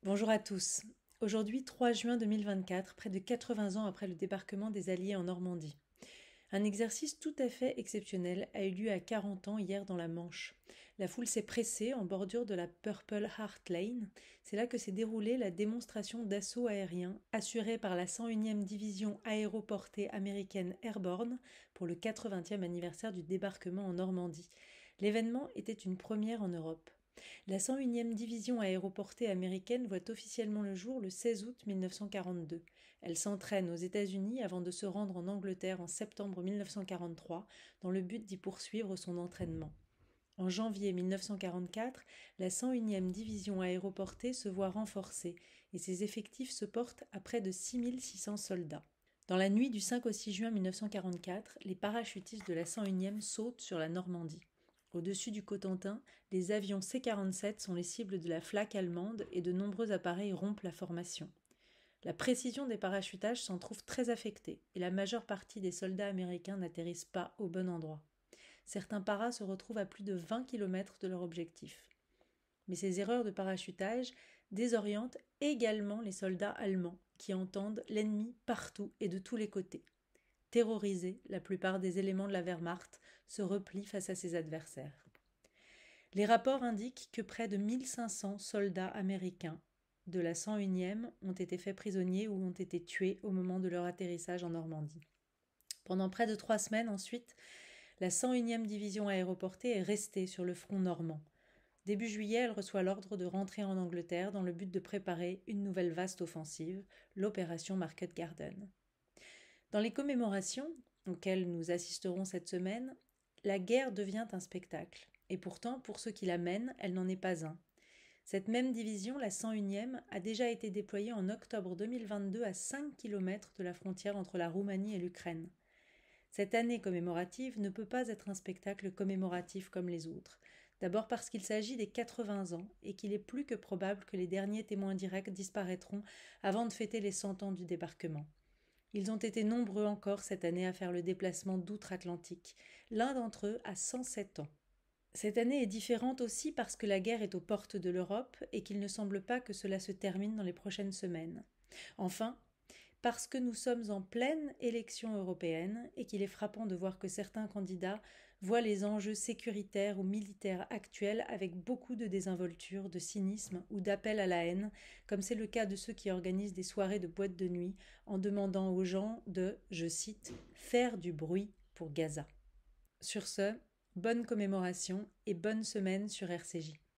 Bonjour à tous. Aujourd'hui, 3 juin 2024, près de 80 ans après le débarquement des Alliés en Normandie. Un exercice tout à fait exceptionnel a eu lieu à 40 ans hier dans la Manche. La foule s'est pressée en bordure de la Purple Heart Lane. C'est là que s'est déroulée la démonstration d'assaut aérien assurée par la 101e division aéroportée américaine Airborne pour le 80e anniversaire du débarquement en Normandie. L'événement était une première en Europe. La 101e division aéroportée américaine voit officiellement le jour le 16 août 1942. Elle s'entraîne aux États-Unis avant de se rendre en Angleterre en septembre 1943 dans le but d'y poursuivre son entraînement. En janvier 1944, la 101e division aéroportée se voit renforcée et ses effectifs se portent à près de 6600 soldats. Dans la nuit du 5 au 6 juin 1944, les parachutistes de la 101e sautent sur la Normandie. Au-dessus du Cotentin, les avions C-47 sont les cibles de la flak allemande et de nombreux appareils rompent la formation. La précision des parachutages s'en trouve très affectée et la majeure partie des soldats américains n'atterrissent pas au bon endroit. Certains paras se retrouvent à plus de 20 km de leur objectif. Mais ces erreurs de parachutage désorientent également les soldats allemands qui entendent l'ennemi partout et de tous les côtés. Terrorisés, la plupart des éléments de la Wehrmacht se replient face à ses adversaires. Les rapports indiquent que près de 1500 soldats américains de la 101e ont été faits prisonniers ou ont été tués au moment de leur atterrissage en Normandie. Pendant près de 3 semaines ensuite, la 101e division aéroportée est restée sur le front normand. Début juillet, elle reçoit l'ordre de rentrer en Angleterre dans le but de préparer une nouvelle vaste offensive, l'opération Market Garden. Dans les commémorations auxquelles nous assisterons cette semaine, la guerre devient un spectacle. Et pourtant, pour ceux qui la mènent, elle n'en est pas un. Cette même division, la 101e, a déjà été déployée en octobre 2022 à 5 km de la frontière entre la Roumanie et l'Ukraine. Cette année commémorative ne peut pas être un spectacle commémoratif comme les autres. D'abord parce qu'il s'agit des 80 ans et qu'il est plus que probable que les derniers témoins directs disparaîtront avant de fêter les 100 ans du débarquement. Ils ont été nombreux encore cette année à faire le déplacement d'outre-Atlantique. L'un d'entre eux a 107 ans. Cette année est différente aussi parce que la guerre est aux portes de l'Europe et qu'il ne semble pas que cela se termine dans les prochaines semaines. Enfin, parce que nous sommes en pleine élection européenne et qu'il est frappant de voir que certains candidats voient les enjeux sécuritaires ou militaires actuels avec beaucoup de désinvolture, de cynisme ou d'appel à la haine, comme c'est le cas de ceux qui organisent des soirées de boîtes de nuit en demandant aux gens de, je cite, « faire du bruit pour Gaza ». Sur ce, bonne commémoration et bonne semaine sur RCJ.